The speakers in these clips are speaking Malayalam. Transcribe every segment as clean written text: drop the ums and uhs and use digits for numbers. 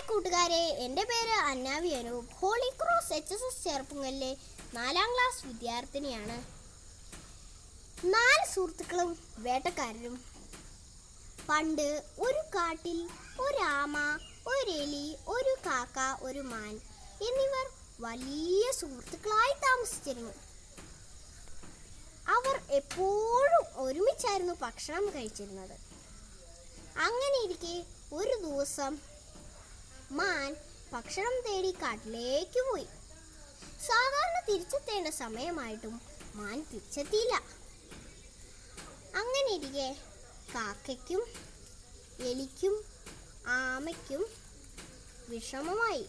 ഹായ് കൂട്ടുകാരെ, എൻ്റെ പേര് Annavi Anoop. Holy Cross HSS ചെറുപ്പുങ്കലിലെ 4ാം ക്ലാസ് വിദ്യാർത്ഥിനിയാണ്. 4 സുഹൃത്തുക്കളും വേട്ടക്കാരനും. പണ്ട് ഒരു കാട്ടിൽ ഒരാമ, ഒരെലി, ഒരു കാക്ക, ഒരു മാൻ എന്നിവർ വലിയ സുഹൃത്തുക്കളായി താമസിച്ചിരുന്നു. അവർ എപ്പോഴും ഒരുമിച്ചായിരുന്നു ഭക്ഷണം കഴിച്ചിരുന്നത്. അങ്ങനെയിരിക്കെ ഒരു ദിവസം മാൻ ഭക്ഷണം തേടി കാട്ടിലേക്ക് പോയി. സാധാരണ തിരിച്ചെത്തേണ്ട സമയമായിട്ടും മാൻ തിരിച്ചെത്തിയില്ല. അങ്ങനെയിരിക്കെ കാക്കയ്ക്കും എലിക്കും ആമയ്ക്കും വിഷമമായി.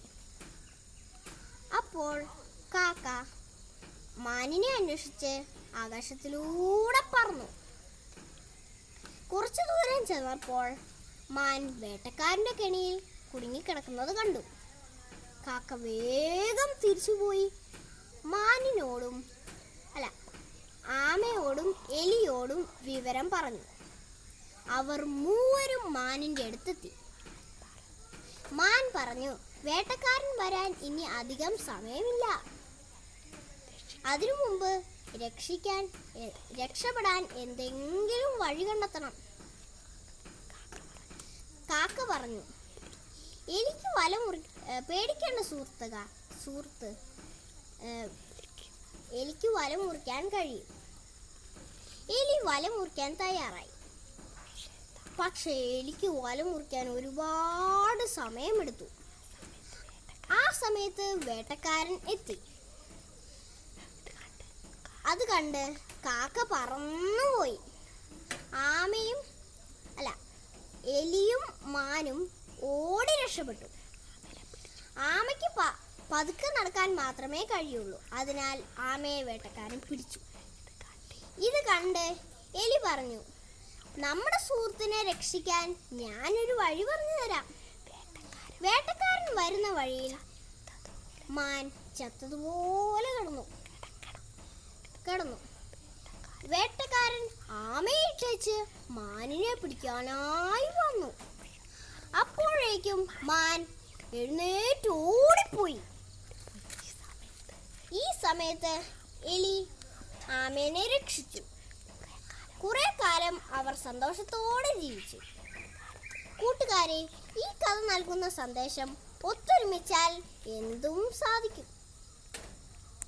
അപ്പോൾ കാക്ക മാനിനെ അന്വേഷിച്ച് ആകാശത്തിലൂടെ പറന്നു. കുറച്ചു ദൂരം ചെന്നപ്പോൾ മാൻ വേട്ടക്കാരൻ്റെ കെണിയിൽ കുടുങ്ങിക്കിടക്കുന്നത് കണ്ടു. കാക്ക വേഗം തിരിച്ചുപോയി ആമയോടും എലിയോടും വിവരം പറഞ്ഞു. അവർ മൂവരും മാനിൻ്റെ അടുത്തെത്തി. മാൻ പറഞ്ഞു, വേട്ടക്കാരൻ വരാൻ ഇനി അധികം സമയമില്ല. അതിനു മുമ്പ് രക്ഷപ്പെടാൻ എന്തെങ്കിലും വഴി കണ്ടെത്തണം. കാക്ക പറഞ്ഞു, എനിക്ക് പേടിക്കേണ്ട സുഹൃത്ത്, എനിക്ക് വല മുറിക്കാൻ കഴിയും. എലി വല മുറിക്കാൻ തയ്യാറായി. പക്ഷേ എലിക്ക് വല മുറിക്കാൻ ഒരുപാട് സമയമെടുത്തു. ആ സമയത്ത് വേട്ടക്കാരൻ എത്തി. അത് കണ്ട് കാക്ക പറന്നുപോയി. എലിയും മാനും ഓടി രക്ഷപ്പെട്ടു. ആമയ്ക്ക് പതുക്കെ നടക്കാൻ മാത്രമേ കഴിയുള്ളൂ. അതിനാൽ ആമയെ വേട്ടക്കാരൻ പിടിച്ചു. ഇത് കണ്ട് എലി പറഞ്ഞു, നമ്മുടെ സുഹൃത്തിനെ രക്ഷിക്കാൻ ഞാനൊരു വഴി പറഞ്ഞു തരാം. വേട്ടക്കാരൻ വരുന്ന വഴിയിൽ മാൻ ചത്തതുപോലെ കിടന്നു. വേട്ടക്കാരൻ ആമയെ ഇട്ടേച്ച് മാനിനെ പിടിക്കാനായി വന്നു. അപ്പോഴേക്കും മാൻ എഴുന്നേറ്റ് ഓടിപ്പോയി. ഈ സമയത്ത് എലി ആമേനെ രക്ഷിച്ചു. കുറെ കാലം അവർ സന്തോഷത്തോടെ ജീവിച്ചു. കൂട്ടുകാരെ, ഈ കഥ നൽകുന്ന സന്ദേശം ഒത്തൊരുമിച്ചാൽ എന്തും സാധിക്കും.